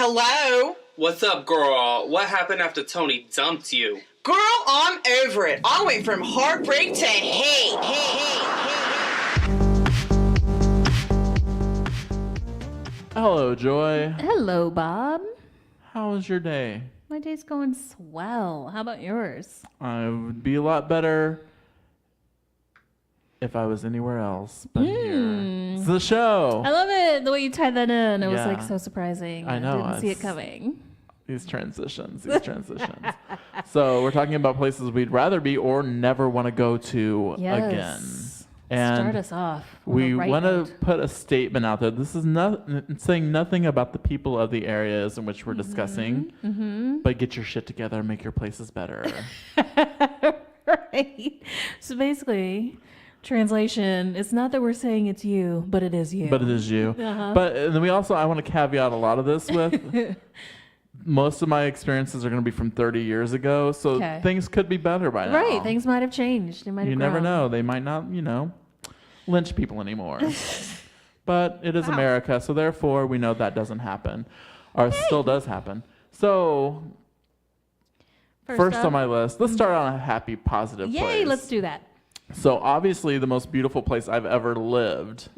Hello? What's up, girl? What happened after Tony dumped you? Girl, I'm over it. I went from heartbreak to hate. Hello, Joy. Hello, Bob. How was your day? My day's going swell. How about yours? I would be a lot better if I was anywhere else but here. It's the show. I love it. The way you tied that in. It was Yeah. like so surprising. I know. I didn't see it coming. These transitions. So we're talking about places we'd rather be or never want to go to again. And start us off. we want to put a statement out there. This is not saying nothing about the people of the areas in which we're discussing, but get your shit together and make your places better. Right. So basically, translation, it's not that we're saying it's you, but it is you. But it is you. Uh-huh. But and then I want to caveat a lot of this with most of my experiences are going to be from 30 years ago, so things could be better by now. Right, things might have changed. They might have You grown. never know. They might not, lynch people anymore. But it is America, so therefore we know that doesn't happen. Or still does happen. So, first on my list, let's start on a happy, positive place. Yay, let's do that. So obviously the most beautiful place I've ever lived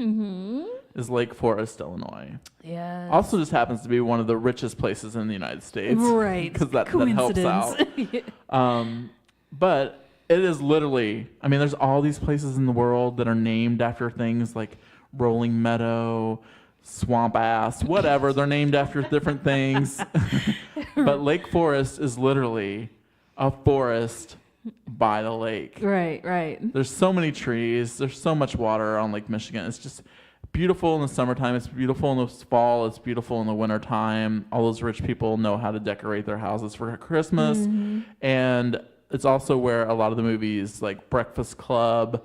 is Lake Forest, Illinois. Yeah. Also just happens to be one of the richest places in the United States. Right. Because that helps out. But it is literally, there's all these places in the world that are named after things like Rolling Meadow, Swamp Ass, whatever. They're named after different things. But Lake Forest is literally a forest by the lake. Right. There's so many trees. There's so much water on Lake Michigan. It's just beautiful in the summertime. It's beautiful in the fall. It's beautiful in the wintertime. All those rich people know how to decorate their houses for Christmas. And it's also where a lot of the movies like Breakfast Club,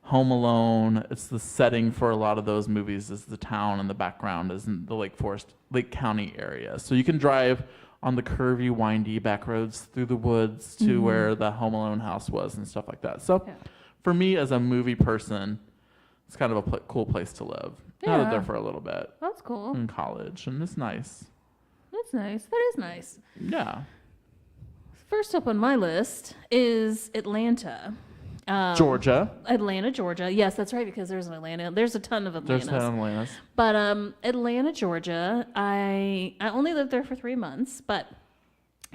Home Alone, it's the setting for a lot of those movies is the town and the background is in the Lake County area. So you can drive on the curvy, windy back roads through the woods to where the Home Alone house was and stuff like that. So for me as a movie person, it's kind of a cool place to live. I lived there for a little bit. That's cool. In college, and it's nice. That's nice. That is nice. Yeah. First up on my list is Atlanta. Georgia. Atlanta, Georgia. Yes, that's right, because there's an Atlanta. There's a ton of Atlantas. There's a ton of Atlantas. But Atlanta, Georgia, I only lived there for 3 months, but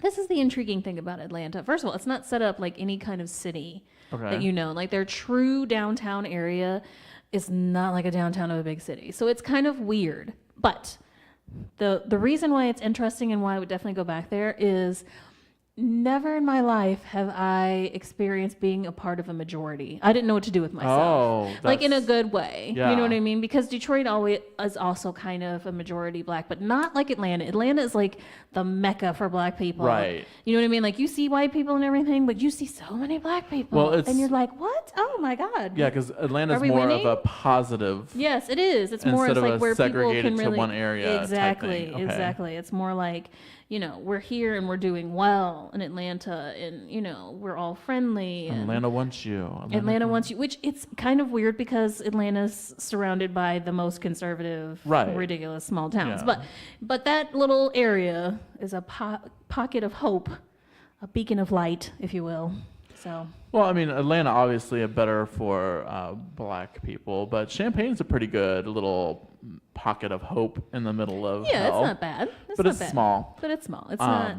this is the intriguing thing about Atlanta. First of all, it's not set up like any kind of city that you know. Like their true downtown area is not like a downtown of a big city. So it's kind of weird. But the reason why it's interesting and why I would definitely go back there is never in my life have I experienced being a part of a majority. I didn't know what to do with myself. Like in a good way. Yeah. You know what I mean? Because Detroit always is also kind of a majority black, but not like Atlanta. Atlanta is like the mecca for black people. Right. You know what I mean? Like you see white people and everything, but you see so many black people. Well, and you're like, what? Oh my God. Yeah, because Atlanta's more of a positive. Yes, it is. It's more it's like where people can really to one area. Exactly. Type thing. Exactly. It's more like, we're here and we're doing well in Atlanta, and we're all friendly. And Atlanta wants you. Atlanta wants you, which it's kind of weird because Atlanta's surrounded by the most conservative, ridiculous small towns. Yeah. But that little area is a pocket of hope, a beacon of light, if you will. So. Well, Atlanta obviously better for black people, but Champagne's a pretty good little pocket of hope in the middle of hell. It's not bad. It's small. But it's small. It's not.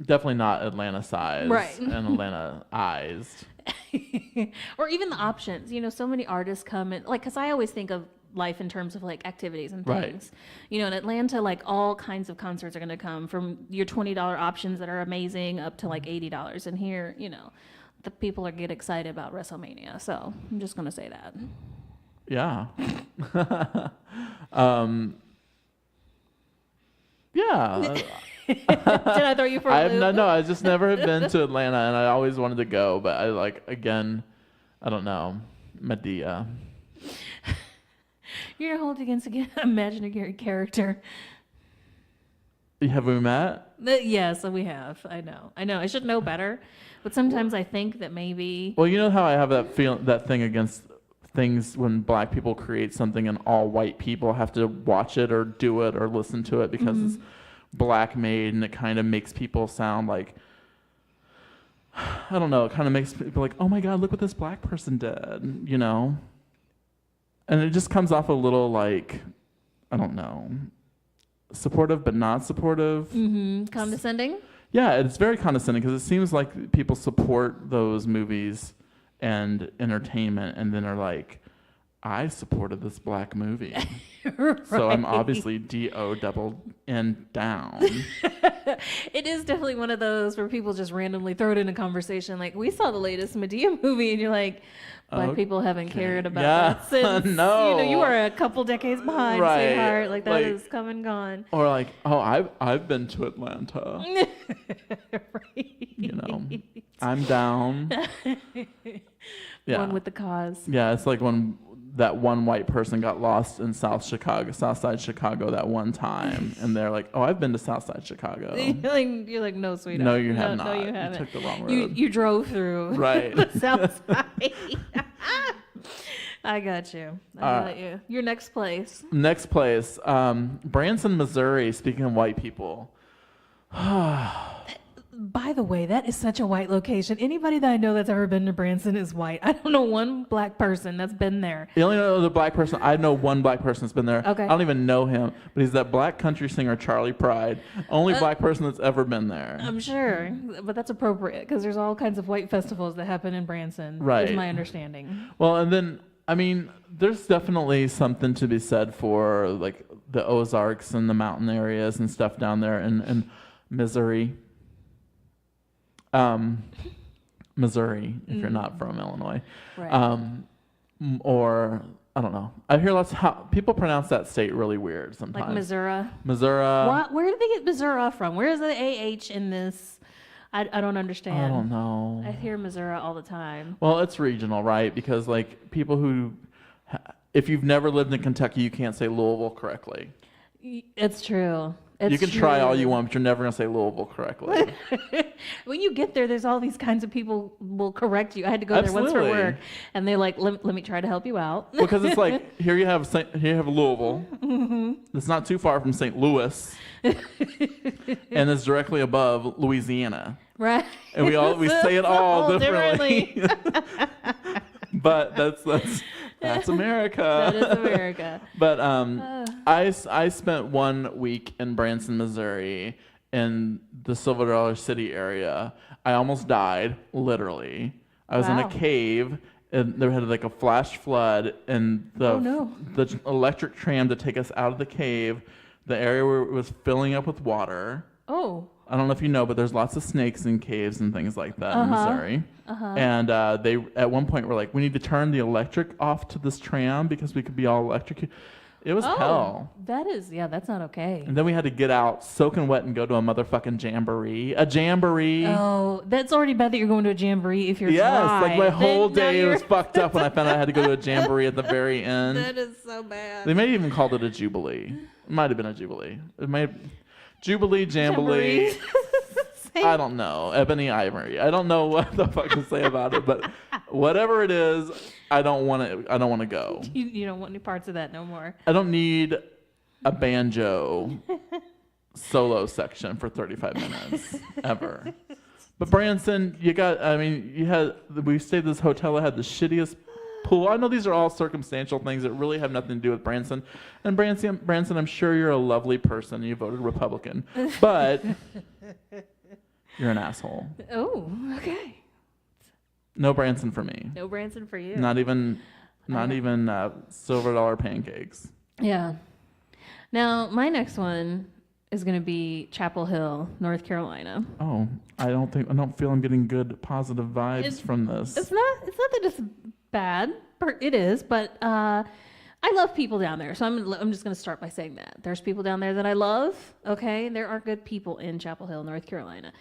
Definitely not Atlanta-sized and Atlanta-ized. Or even the options. So many artists come in, like, because I always think of life in terms of like activities and things. In Atlanta, like all kinds of concerts are going to come from your $20 options that are amazing up to like $80. And here, the people get excited about WrestleMania. So I'm just going to say that. Yeah. Yeah. Did I throw you for a loop? No, I just never have been to Atlanta, and I always wanted to go, but I don't know, Medea. You're holding against an imaginary character. Have we met? Yes, we have. I know. I should know better, but sometimes I think that maybe. Well, you know how I have that thing against things when black people create something and all white people have to watch it or do it or listen to it because it's black made, and it kind of makes people sound like, I don't know, it kind of makes people like, oh my God, look what this black person did, you know? And it just comes off a little like, I don't know, supportive but not supportive. Condescending? Yeah, it's very condescending because it seems like people support those movies and entertainment and then are like, I supported this black movie. Right. So I'm obviously D-O double N down. It is definitely one of those where people just randomly throw it in a conversation. Like, we saw the latest Medea movie, and you're like, black people haven't cared about that since, no. You are a couple decades behind, right. sweetheart. Like, that is come and gone. Or like, oh, I've been to Atlanta. Right. You know, I'm down. Yeah. One with the cause. Yeah, it's like when that one white person got lost in South Side Chicago that one time, and they're like, "Oh, I've been to South Side Chicago." You're like, no, sweetheart. No, you have not. No, you haven't. You took the wrong road. You drove through. Right. The South Side. I got you. I got you. Your next place. Next place, Branson, Missouri. Speaking of white people. By the way, that is such a white location. Anybody that I know that's ever been to Branson is white. I don't know one black person that's been there. The only other black person, I know one black person that's been there. Okay. I don't even know him, but he's that black country singer, Charlie Pride. Only black person that's ever been there. I'm sure, but that's appropriate because there's all kinds of white festivals that happen in Branson, right. is my understanding. Well, and then, I mean, there's definitely something to be said for like the Ozarks and the mountain areas and stuff down there in Missouri. Missouri, if you're not from Illinois. Right. Or, I don't know. I hear lots of how people pronounce that state really weird sometimes. Like Missouri. Missouri. Where did they get Missouri from? Where is the AH in this? I don't understand. I don't know. I hear Missouri all the time. Well, it's regional, right? Because like people who, if you've never lived in Kentucky, you can't say Louisville correctly. It's true. You can try all you want, but you're never going to say Louisville correctly. When you get there, there's all these kinds of people will correct you. I had to go there once for work, and they're like, let me try to help you out. Because it's like, here you have Louisville. Mm-hmm. It's not too far from St. Louis. And it's directly above Louisiana. Right. And we say it all differently. But that's America. That is America. But I spent 1 week in Branson, Missouri, in the Silver Dollar City area. I almost died, literally. I was in a cave, and there had like a flash flood, and the electric tram to take us out of the cave, the area where it was filling up with water. Oh. I don't know if you know, but there's lots of snakes in caves and things like that in Missouri. And they, at one point, were like, we need to turn the electric off to this tram because we could be all electrocuted. It was hell. That's not okay. And then we had to get out, soaking wet, and go to a motherfucking jamboree. A jamboree. Oh, that's already bad that you're going to a jamboree if you're dry. Yes, like my whole day was fucked up when I found out I had to go to a jamboree at the very end. That is so bad. They may have even called it a jubilee. It might have been a jubilee. It might Jubilee, jamboree. I don't know. Ebony Ivory. I don't know what the fuck to say about it, but whatever it is, I don't want to go. You don't want any parts of that no more. I don't need a banjo solo section for 35 minutes ever. But Branson, we stayed at this hotel that had the shittiest pool. I know these are all circumstantial things that really have nothing to do with Branson. And Branson, I'm sure you're a lovely person. You voted Republican, but you're an asshole. Oh, okay. No Branson for me. No Branson for you. Not even silver dollar pancakes. Yeah. Now my next one is going to be Chapel Hill, North Carolina. Oh, I don't feel I'm getting good positive vibes from this. It's not that it's bad. It is, but I love people down there. So I'm just going to start by saying that. There's people down there that I love. Okay? There are good people in Chapel Hill, North Carolina.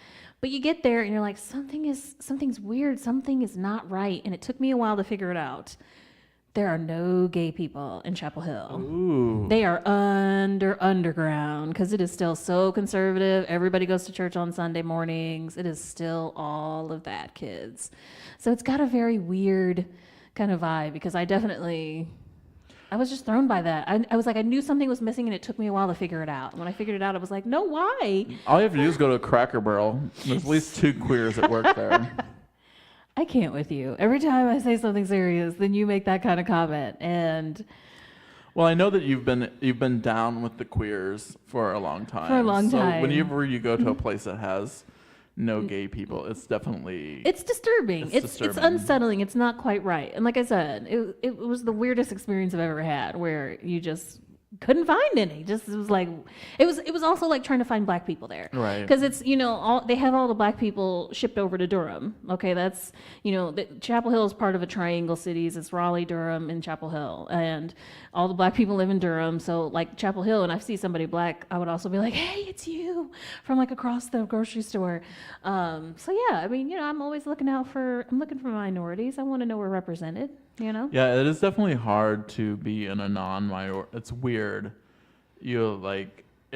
But you get there and you're like, something's weird. Something is not right. And it took me a while to figure it out. There are no gay people in Chapel Hill. Ooh. They are underground because it is still so conservative. Everybody goes to church on Sunday mornings. It is still all of that, kids. So it's got a very weird kind of vibe because I definitely... I was just thrown by that. I was like, I knew something was missing, and it took me a while to figure it out. When I figured it out, I was like, no, why? All you have to do is go to a Cracker Barrel. There's at least 2 queers that work there. I can't with you. Every time I say something serious, then you make that kind of comment. And well, I know that you've been down with the queers for a long time. For a long time. So whenever you go to a place that has no gay people, it's definitely... It's disturbing. It's unsettling. It's not quite right. And like I said, it was the weirdest experience I've ever had, where you just couldn't find any. It was like, it was also like trying to find black people there. Right. Because it's, they have all the black people shipped over to Durham. Okay, that's, Chapel Hill is part of a triangle cities. It's Raleigh, Durham, and Chapel Hill. And all the black people live in Durham. So like Chapel Hill, and I see somebody black, I would also be like, hey, it's you, from like across the grocery store. So yeah, I mean, I'm always looking for minorities. I want to know we're represented, Yeah, it is definitely hard to be in a non-minority. It's weird.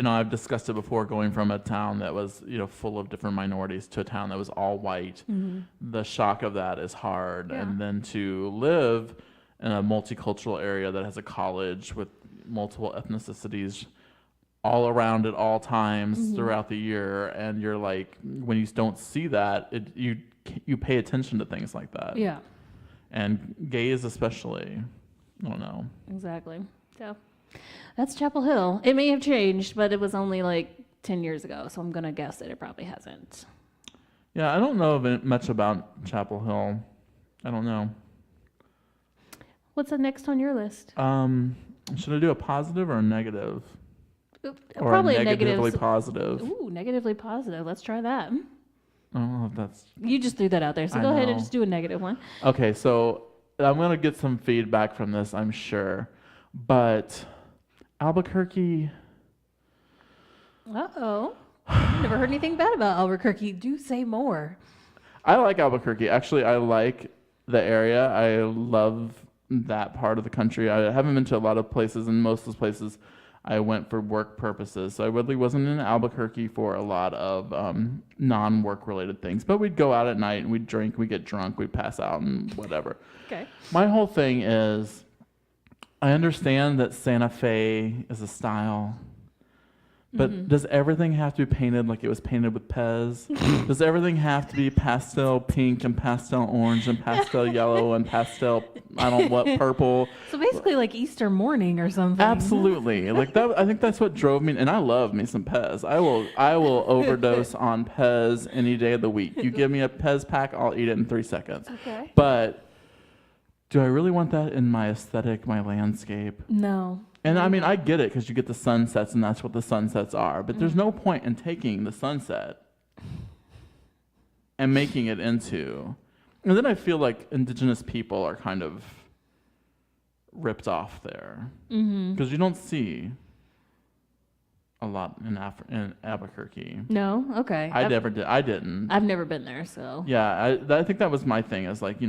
I've discussed it before, going from a town that was, full of different minorities to a town that was all white. Mm-hmm. The shock of that is hard. Yeah. And then to live in a multicultural area that has a college with multiple ethnicities all around at all times mm-hmm. throughout the year. And you're like, when you don't see that, you pay attention to things like that. Yeah. And gays especially. I don't know. Exactly. So that's Chapel Hill. It may have changed, but it was only like 10 years ago, so I'm going to guess that it probably hasn't. Yeah, I don't know much about Chapel Hill. I don't know. What's the next on your list? Should I do a positive or a negative? Or probably a negatively negative. Positive. Ooh, negatively positive. Let's try that. I don't know if that's... You just threw that out there, so go ahead and just do a negative one. Okay, so I'm going to get some feedback from this, I'm sure. But Albuquerque... Uh-oh. I've never heard anything bad about Albuquerque. Do say more. I like Albuquerque. Actually, I like the area. I love that part of the country. I haven't been to a lot of places, and most of those places I went for work purposes. So I really wasn't in Albuquerque for a lot of non-work related things. But we'd go out at night and we'd drink, we'd get drunk, we'd pass out and whatever. Okay. My whole thing is, I understand that Santa Fe is a style. But mm-hmm. does everything have to be painted like it was painted with Pez? Does everything have to be pastel pink and pastel orange and pastel yellow and pastel, I don't know what, purple? So basically like Easter morning or something. Absolutely. Like that. I think that's what drove me. And I love me some Pez. I will overdose on Pez any day of the week. You give me a Pez pack, I'll eat it in 3 seconds. Okay. But do I really want that in my aesthetic, my landscape? No. And I mean, I get it because you get the sunsets and that's what the sunsets are. But there's no point in taking the sunset and making it into... And then I feel like indigenous people are kind of ripped off there. Because you don't see a lot in Albuquerque. No? Okay. I didn't. I've never been there, so... Yeah, I think that was my thing. Is like,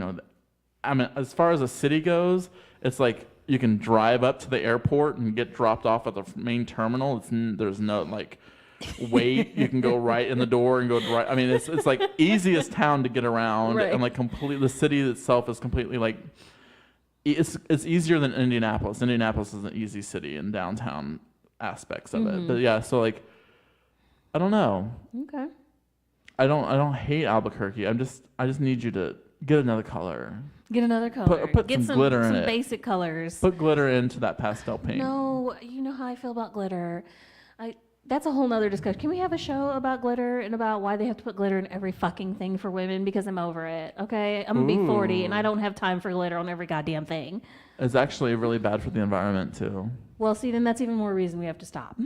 I mean, as far as a city goes, it's like... You can drive up to the airport and get dropped off at the main terminal. There's no like wait. You can go right in the door and go right. I mean, it's like easiest town to get around, right. And like the city itself is completely like it's easier than Indianapolis. Indianapolis is an easy city in downtown aspects of it. But yeah, so like I don't know. Okay. I don't hate Albuquerque. I just need you to get another color. Get another color. Put some glitter in it. Some basic colors. Put glitter into that pastel pink. No, you know how I feel about glitter. That's a whole nother discussion. Can we have a show about glitter and about why they have to put glitter in every fucking thing for women? Because I'm over it, okay? I'm going to be 40 and I don't have time for glitter on every goddamn thing. It's actually really bad for the environment, too. Well, see, then that's even more reason we have to stop.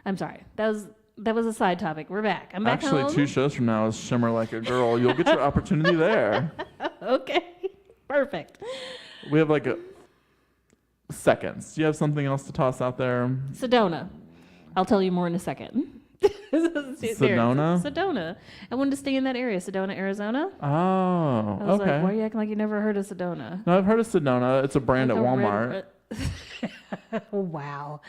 I'm sorry. That was a side topic. We're back. I'm back Actually, home. 2 shows from now is Shimmer Like a Girl. You'll get your opportunity there. Okay. Perfect. We have like seconds. Do you have something else to toss out there? Sedona. I'll tell you more in a second. Sedona? Sedona. I wanted to stay in that area. Sedona, Arizona. Oh, I was okay. like, why are you acting like you never heard of Sedona? No, I've heard of Sedona. It's a brand at Walmart. Wow.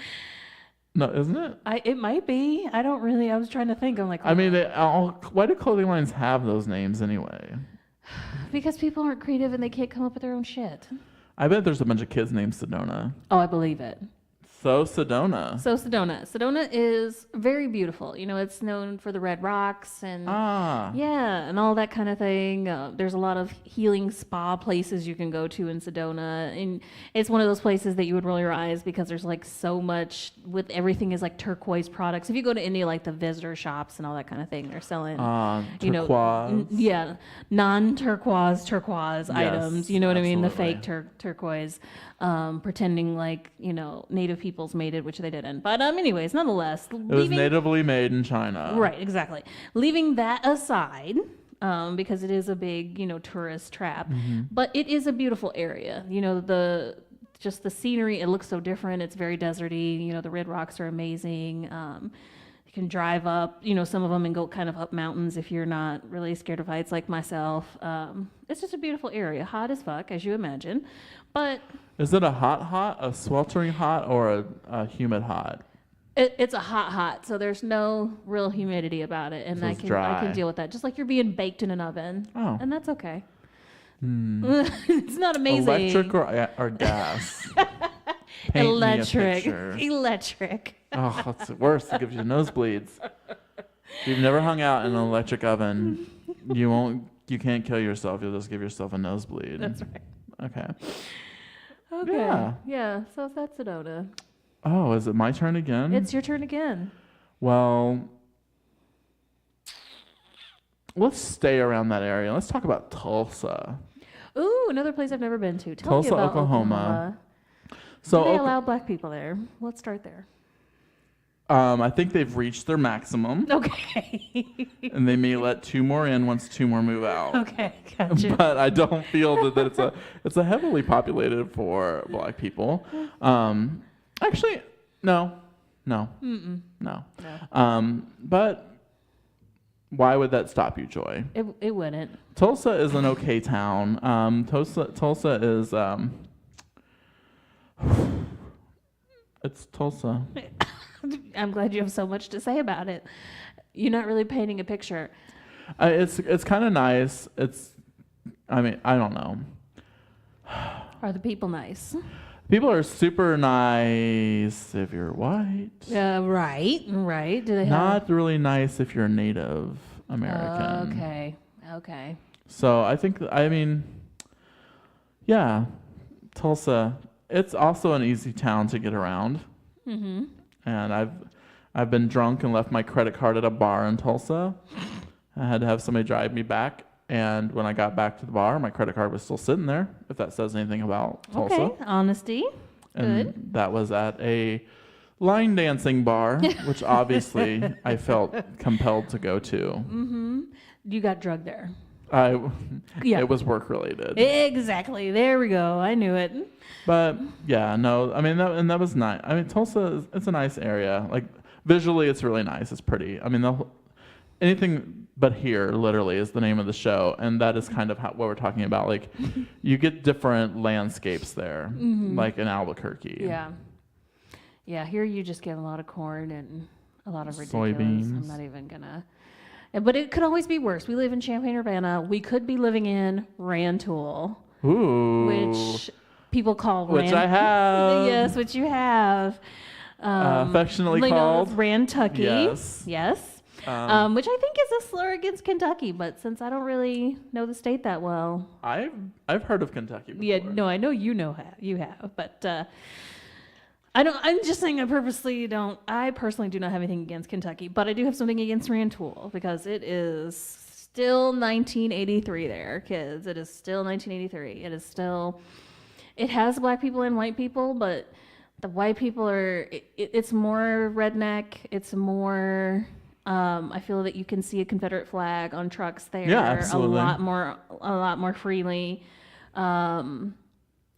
No, isn't it? It might be. I don't really. I was trying to think. I'm like, I mean, why do clothing lines have those names anyway? Because people aren't creative and they can't come up with their own shit. I bet there's a bunch of kids named Sedona. Oh, I believe it. So Sedona. Sedona is very beautiful. You know, it's known for the red rocks and yeah, and all that kind of thing. There's a lot of healing spa places you can go to in Sedona, and it's one of those places that you would roll your eyes because there's like so much with everything is like turquoise products. If you go to any like the visitor shops and all that kind of thing, they're selling turquoise. non-turquoise items. You know what I mean? The fake turquoise. Pretending like, you know, native peoples made it, which they didn't. But anyways, nonetheless. It was natively made in China. Right, exactly. Leaving that aside, because it is a big, you know, tourist trap, but it is a beautiful area. You know, the scenery, it looks so different. It's very deserty. You know, the red rocks are amazing. You can drive up, you know, some of them and go kind of up mountains if you're not really scared of heights like myself. It's just a beautiful area. Hot as fuck, as you imagine. But is it a hot, a sweltering hot, or a humid hot? It's a hot, so there's no real humidity about it, and I can deal with that. Just like you're being baked in an oven, and that's okay. It's not amazing. Electric or gas? Electric. Oh, that's worse. It gives you nosebleeds. If you've never hung out in an electric oven, you can't kill yourself. You'll just give yourself a nosebleed. That's right. Okay. Yeah. So that's Sedona. Oh, is it my turn again? It's your turn again. Well, let's stay around that area. Let's talk about Tulsa. Ooh, another place I've never been to. Tell Tulsa, me about Oklahoma. So do they allow black people there? Let's start there. I think they've reached their maximum. Okay. And they may let 2 more in once 2 more move out. Okay, gotcha. But I don't feel that it's a heavily populated for black people. Actually, no. Mm-mm. No. But why would that stop you, Joy? It wouldn't. Tulsa is an okay town. Tulsa is it's Tulsa. I'm glad you have so much to say about it. You're not really painting a picture. It's kind of nice. I don't know. Are the people nice? People are super nice if you're white. Right. Do they not really nice if you're Native American. Okay. So I think, yeah, Tulsa. It's also an easy town to get around. Mm-hmm. And I've been drunk and left my credit card at a bar in Tulsa. I had to have somebody drive me back, and when I got back to the bar, my credit card was still sitting there, if that says anything about Tulsa. Okay, honesty. And good. That was at a line dancing bar, which obviously I felt compelled to go to. Mm-hmm. You got drugged there. It was work related. Exactly. There we go. I knew it. But yeah, no, that was nice. Tulsa it's a nice area. Like visually, it's really nice. It's pretty. Anything but here, literally, is the name of the show, and that is kind of what we're talking about. Like, you get different landscapes there, like in Albuquerque. Yeah. Here you just get a lot of corn and a lot of ridiculous. Soybeans. I'm not even gonna. But it could always be worse. We live in Champaign-Urbana. We could be living in Rantoul. Ooh. Which people call Which I have. Yes, which you have. Affectionately called Rantucky. Yes. Which I think is a slur against Kentucky, but since I don't really know the state that well. I've heard of Kentucky before. Yeah, no, I know you have, but I'm just saying I personally do not have anything against Kentucky, but I do have something against Rantoul because it is still 1983 there, kids. It is still 1983. It has black people and white people, but the white people it's more redneck. It's more, I feel that you can see a Confederate flag on trucks there. Yeah, absolutely. A lot more freely.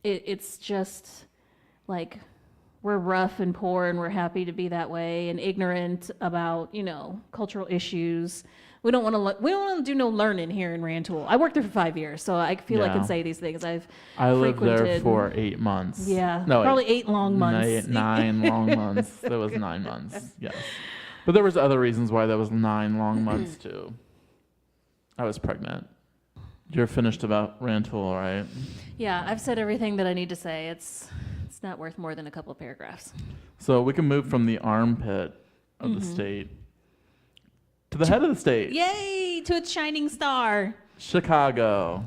It's just like, we're rough and poor and we're happy to be that way and ignorant about, cultural issues. We don't want to do no learning here in Rantoul. I worked there for 5 years, so I feel I can say these things. I lived there for 8 months. Yeah, no, probably 8 long months. 9 long months. That was 9 months. Yes, but there was other reasons why that was 9 long months too. I was pregnant. You're finished about Rantoul, right? Yeah, I've said everything that I need to say. It's not worth more than a couple of paragraphs. So we can move from the armpit of the state to the head of the state. Yay! To its shining star. Chicago.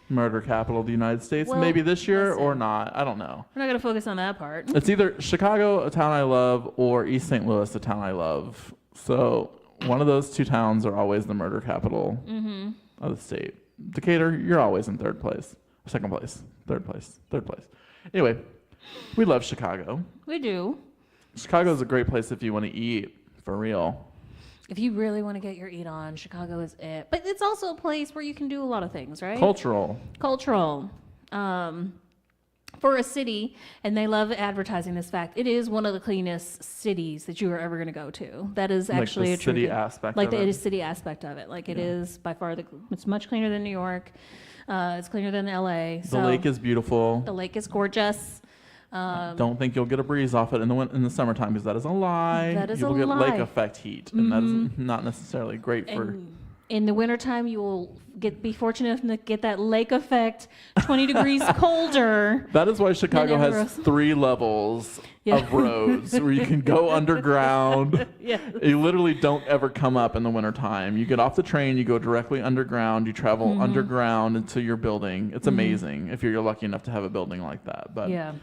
Murder capital of the United States. Well, maybe this year listen. or not. I don't know. We're not going to focus on that part. It's either Chicago, a town I love, or East St. Louis, a town I love. So one of those two towns are always the murder capital of the state. Decatur, you're always in third place. Second place. Third place. Third place. Anyway, we love Chicago. We do. Chicago is a great place if you want to eat, for real. If you really want to get your eat on, Chicago is it. But it's also a place where you can do a lot of things, right? Cultural. For a city, and they love advertising this fact, it is one of the cleanest cities that you are ever going to go to. That is actually like the city aspect like of the it. City aspect of it. Like it is by far it's much cleaner than New York. It's cleaner than LA. The lake is beautiful. The lake is gorgeous. Don't think you'll get a breeze off it in the summertime, because that is a lie. That is you will a get lie. lake effect heat, and that is not necessarily great for. In the wintertime, you will be fortunate enough to get that lake effect 20 degrees colder. That is why Chicago everywhere has else. 3 levels of roads where you can go underground. Yes. You literally don't ever come up in the wintertime. You get off the train, you go directly underground, you travel underground into your building. It's amazing if you're lucky enough to have a building like that. But Yeah.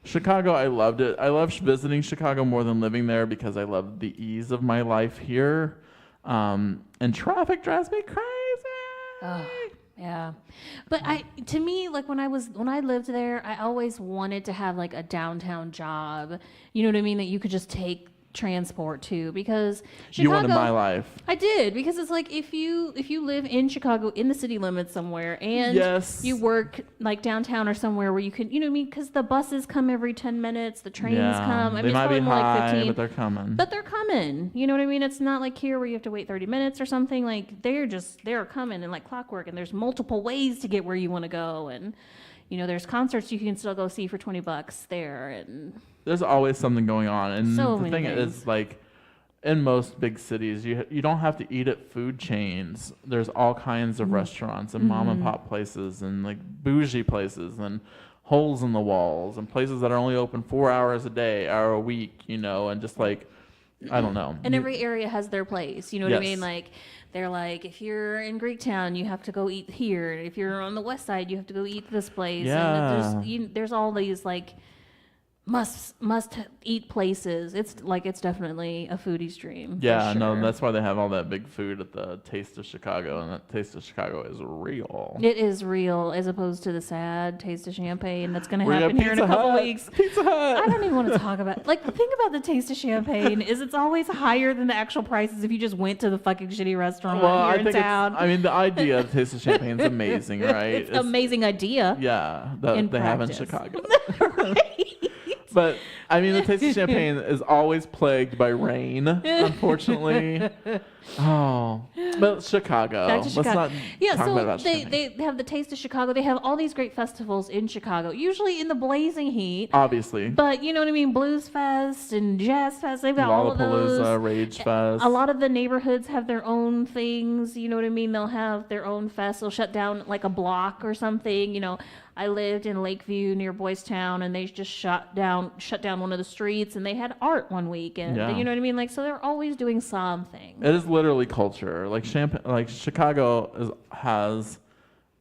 Chicago, I loved it. I love visiting Chicago more than living there because I love the ease of my life here. And traffic drives me crazy. Oh, yeah. But to me, like when I lived there, I always wanted to have like a downtown job. You know what I mean? That you could just take transport to, because Chicago, You wanted my life. I did, because it's like if you live in Chicago in the city limits somewhere, and Yes. you work like downtown or somewhere where you could, you know what I mean? Because the buses come every 10 minutes, the trains come. I they mean, might it's be probably more like high, 15. but they're coming. But they're coming. You know what I mean? It's not like here where you have to wait 30 minutes or something. Like they're coming and like clockwork, and there's multiple ways to get where you want to go. And, you know, there's concerts you can still go see for $20 there. And There's always something going on. And So the many thing things. is, like, in most big cities, you don't have to eat at food chains. There's all kinds of restaurants and mom and pop places and like bougie places and holes in the walls and places that are only open 4 hours a day or a week, you know, and just like, I don't know. And every area has their place. You know what I Yes. mean? Like, they're like, if you're in Greektown, you have to go eat here. If you're on the west side, you have to go eat this place. Yeah. And there's all these like must eat places. It's definitely a foodie stream. Yeah, for no, sure. that's why they have all that big food at the Taste of Chicago, and that Taste of Chicago is real. It is real, as opposed to the sad Taste of Champagne that's going to Where you happen have here in a Pizza couple Hut. weeks. Pizza Hut. I don't even want to talk about like the thing about the Taste of Champagne is it's always higher than the actual prices if you just went to the fucking shitty restaurant Well, here in town. I mean, the idea of Taste of Champagne is amazing, right? It's an amazing idea. Yeah, that in they have in practice. Chicago. Right? But I mean, the Taste of Champagne is always plagued by rain, unfortunately. Oh, but Chicago. Back to Let's Chicago. not Yeah, talk so about they Champagne. have the Taste of Chicago. They have all these great festivals in Chicago, usually in the blazing heat. Obviously, But you know what I mean? Blues Fest and Jazz Fest. They've got all of those. Lollapalooza, Rage Fest. A lot of the neighborhoods have their own things. You know what I mean? They'll have their own fest. They'll shut down like a block or something. You know, I lived in Lakeview near Boys Town, and they just shut down one of the streets, and they had art one week. And Yeah. you know what I mean? Like, so they're always doing something. It is literally culture. Like Chicago has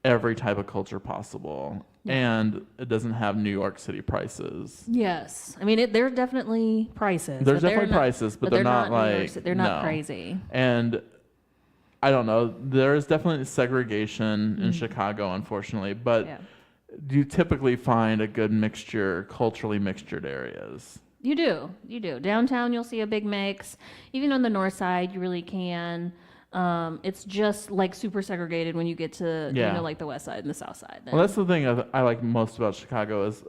every type of culture possible, and it doesn't have New York City prices. Yes, I mean they're definitely prices. There's but they're definitely not- prices, but they're not New York like City. They're not no. crazy. And I don't know. There is definitely segregation Mm. in Chicago, unfortunately, but Yeah. you typically find a good mixture, culturally mixtured areas. You do. Downtown, you'll see a big mix. Even on the north side, you really can. It's just like super segregated when you get to Yeah. you know, like the west side and the south side. Well, that's the thing I like most about Chicago is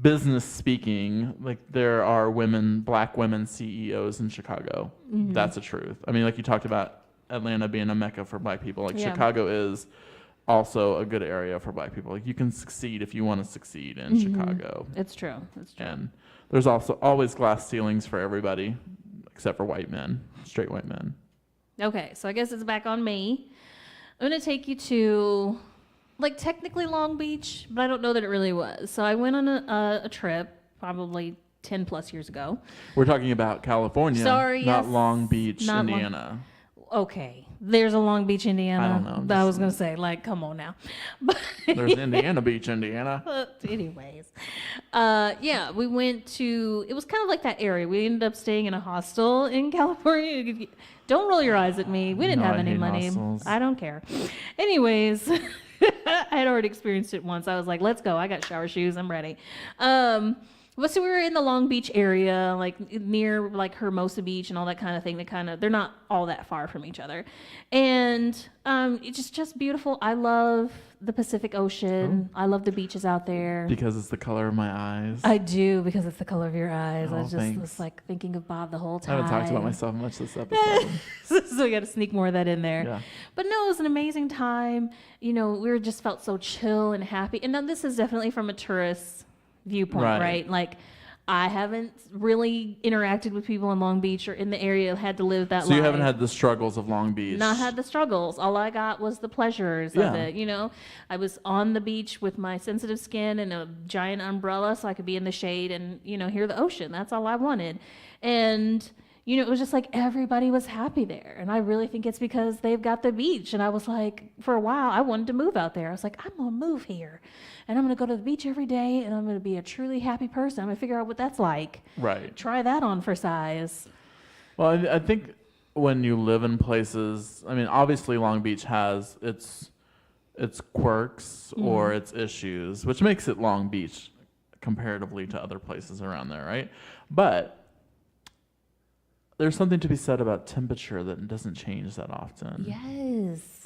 business speaking. Like there are black women CEOs in Chicago. Mm-hmm. That's the truth. I mean, like you talked about Atlanta being a mecca for black people. Like Yeah. Chicago is also a good area for black people. Like you can succeed if you want to succeed in Chicago. It's true. And there's also always glass ceilings for everybody, except for white men, straight white men. Okay, so I guess it's back on me. I'm going to take you to, like, technically Long Beach, but I don't know that it really was. So I went on a trip probably 10 plus years ago. We're talking about California, Sorry, not yes. Long Beach, Not Indiana. Okay. There's a Long Beach, Indiana. I don't know. I was going to say, like, come on now. But There's Indiana Beach, Indiana. anyways. Yeah, we went to, it was kind of like that area. We ended up staying in a hostel in California. Don't roll your eyes at me. We didn't No, have I any hate money. hostels. I don't care. Anyways, I had already experienced it once. I was like, let's go. I got shower shoes. I'm ready. But so we were in the Long Beach area, like near like Hermosa Beach and all that kind of thing. They're not all that far from each other. And it's just beautiful. I love the Pacific Ocean. I love the beaches out there. Because it's the color of my eyes. I do, because it's the color of your eyes. I Oh, just thanks. was like thinking of Bob the whole I time. haven't talked about myself much this episode. So we got to sneak more of that in there. Yeah. But no, it was an amazing time. You know, we just felt so chill and happy. And now this is definitely from a tourist viewpoint, right? Like, I haven't really interacted with people in Long Beach or in the area, had to live that life. So you haven't had the struggles of Long Beach. Not had the struggles. All I got was the pleasures of it. You know, I was on the beach with my sensitive skin and a giant umbrella so I could be in the shade and, you know, hear the ocean. That's all I wanted. And, you know, it was just like everybody was happy there. And I really think it's because they've got the beach. And I was like, for a while, I wanted to move out there. I was like, I'm going to move here. And I'm going to go to the beach every day. And I'm going to be a truly happy person. I'm going to figure out what that's like. Right. Try that on for size. Well, I think when you live in places, I mean, obviously Long Beach has its quirks or its issues, which makes it Long Beach comparatively to other places around there, right? But there's something to be said about temperature that doesn't change that often. Yes.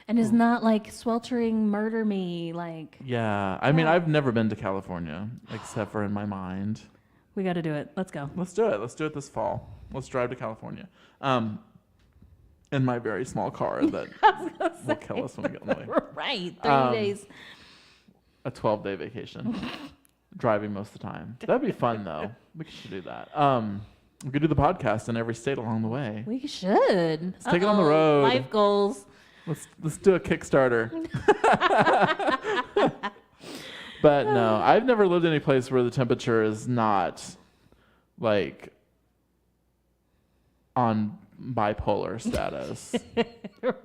And is not like sweltering murder me, like. Yeah. I mean, I've never been to California except for in my mind. We got to do it. Let's go. Let's do it. Let's do it this fall. Let's drive to California. In my very small car that will kill us when we get on the way. Right. 30 days. A 12-day vacation. Driving most of the time. That'd be fun, though. We should do that. We could do the podcast in every state along the way. We should. Let's take it on the road. Life goals. Let's do a Kickstarter. But no, I've never lived in any place where the temperature is not like on bipolar status.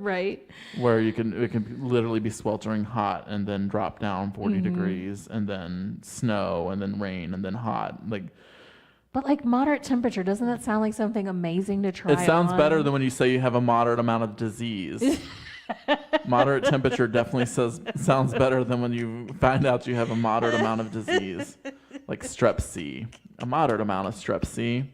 Right. Where it can literally be sweltering hot and then drop down 40 degrees and then snow and then rain and then hot. But like moderate temperature, doesn't that sound like something amazing to try? It sounds on? better than when you say you have a moderate amount of disease. Moderate temperature definitely sounds better than when you find out you have a moderate amount of disease, like strep C. A moderate amount of strep C.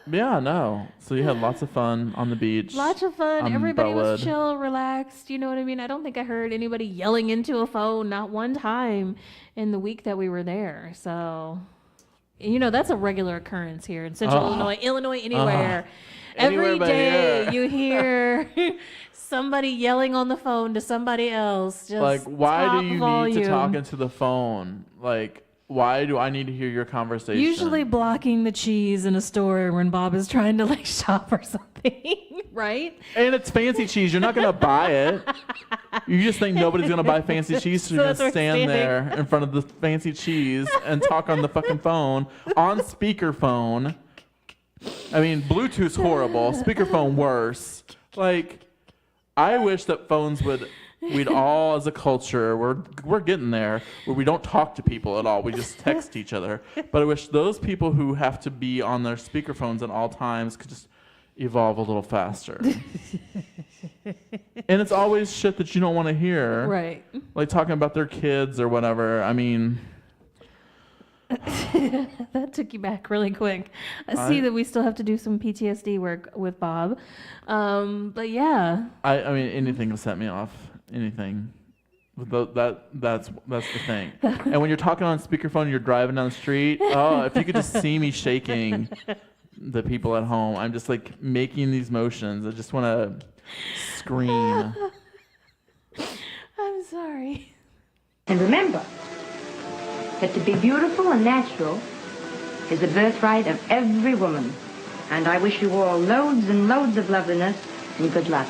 Yeah, no. So you had lots of fun on the beach. Lots of fun. Everybody was umbrellaed. chill, relaxed. You know what I mean? I don't think I heard anybody yelling into a phone, not one time in the week that we were there. So, you know, that's a regular occurrence here in Central Illinois, anywhere. Anywhere Every but day here. you hear somebody yelling on the phone to somebody else. Just Like, why top do you volume. need to talk into the phone? Like, why do I need to hear your conversation? Usually blocking the cheese in a store when Bob is trying to like shop or something, right? And it's fancy cheese. You're not going to buy it. You just think nobody's going to buy fancy cheese, so you're going that's where to stand there in front of the fancy cheese and talk on the fucking phone, on speakerphone. I mean, Bluetooth's horrible. Speakerphone worse. Like, I wish that phones we'd all as a culture, we're getting there, where we don't talk to people at all. We just text each other. But I wish those people who have to be on their speakerphones at all times could just evolve a little faster. And it's always shit that you don't want to hear. Right. Like talking about their kids or whatever. I mean... That took you back really quick. I see that we still have to do some PTSD work with Bob. But yeah. I mean, anything will set me off. Anything. That's the thing. And when you're talking on speakerphone, you're driving down the street. Oh, if you could just see me shaking the people at home. I'm just like making these motions. I just want to scream. I'm sorry. And remember that to be beautiful and natural is the birthright of every woman. And I wish you all loads and loads of loveliness and good luck.